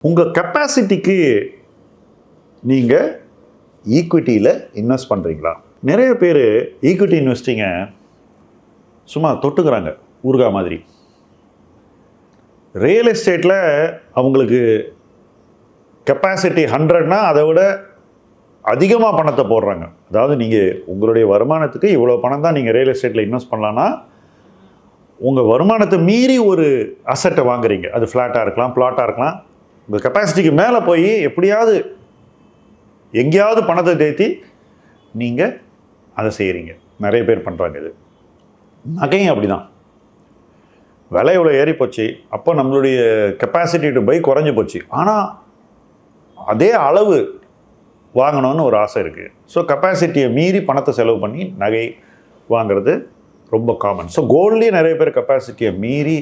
உங்கள் கெப்பாசிட்டிக்கு நீங்கள் ஈக்விட்டியில் இன்வெஸ்ட் பண்ணுறீங்களா? நிறைய பேர் ஈக்விட்டி இன்வெஸ்டிங்கை சும்மா தொட்டுக்கிறாங்க ஊறுகாய் மாதிரி. ரியல் எஸ்டேட்டில் அவங்களுக்கு கெப்பாசிட்டி 100னா அதை விட அதிகமாக பணத்தை போடுறாங்க. அதாவது நீங்கள் உங்களுடைய வருமானத்துக்கு இவ்வளோ பணம் தான் நீங்கள் ரியல் எஸ்டேட்டில் இன்வெஸ்ட் பண்ணலான்னா உங்கள் வருமானத்தை மீறி ஒரு அசட்டை வாங்குறீங்க. அது ஃப்ளாட்டாக இருக்கலாம், பிளாட்டாக இருக்கலாம். உங்கள் கெப்பாசிட்டிக்கு மேலே போய் எப்படியாவது எங்கேயாவது பணத்தை தேத்தி நீங்கள் அதை செய்கிறீங்க. நிறைய பேர் பண்ணுறாங்க. இது நகையும் அப்படி தான். விலை இவ்வளோ ஏறி போச்சு, அப்போ நம்மளுடைய கெப்பாசிட்டி டு பை குறைஞ்சி போச்சு. ஆனால் அதே அளவு வாங்கணும்னு ஒரு ஆசை இருக்குது. ஸோ கெப்பாசிட்டியை மீறி பணத்தை செலவு பண்ணி நகை வாங்கிறது ரொம்ப காமன். ஸோ கோல்ட்லேயே நிறைய பேர் கெப்பாசிட்டியை மீறி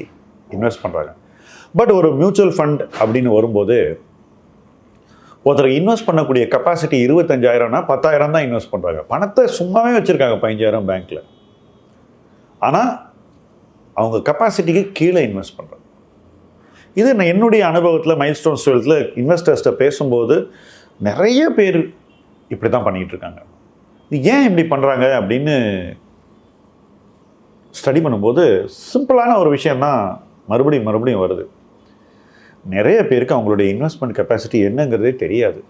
இன்வெஸ்ட் பண்ணுறாங்க. பட் ஒரு மியூச்சுவல் ஃபண்ட் அப்படின்னு வரும்போது ஒருத்தர் இன்வெஸ்ட் பண்ணக்கூடிய கெப்பாசிட்டி 25,000னா 10,000 தான் இன்வெஸ்ட் பண்ணுறாங்க. பணத்தை சும்மாவே வச்சுருக்காங்க 15,000 பேங்க்கில். ஆனால் அவங்க கெப்பாசிட்டிக்கு கீழே இன்வெஸ்ட் பண்ணுறாங்க. இது நான் என்னுடைய அனுபவத்தில் மைல்ஸ்டோன்ஸ் டுவெல்த்தில் இன்வெஸ்டர்ஸ்ட்டை பேசும்போது நிறைய பேர் இப்படி தான் பண்ணிகிட்டு இருக்காங்க. இது ஏன் இப்படி பண்ணுறாங்க அப்படின்னு ஸ்டடி பண்ணும்போது சிம்பிளான ஒரு விஷயம்தான் மறுபடியும் வருது. நிறைய பேருக்கு அவங்களுடைய இன்வெஸ்ட்மெண்ட் கெப்பாசிட்டி என்னங்கிறதே தெரியாது.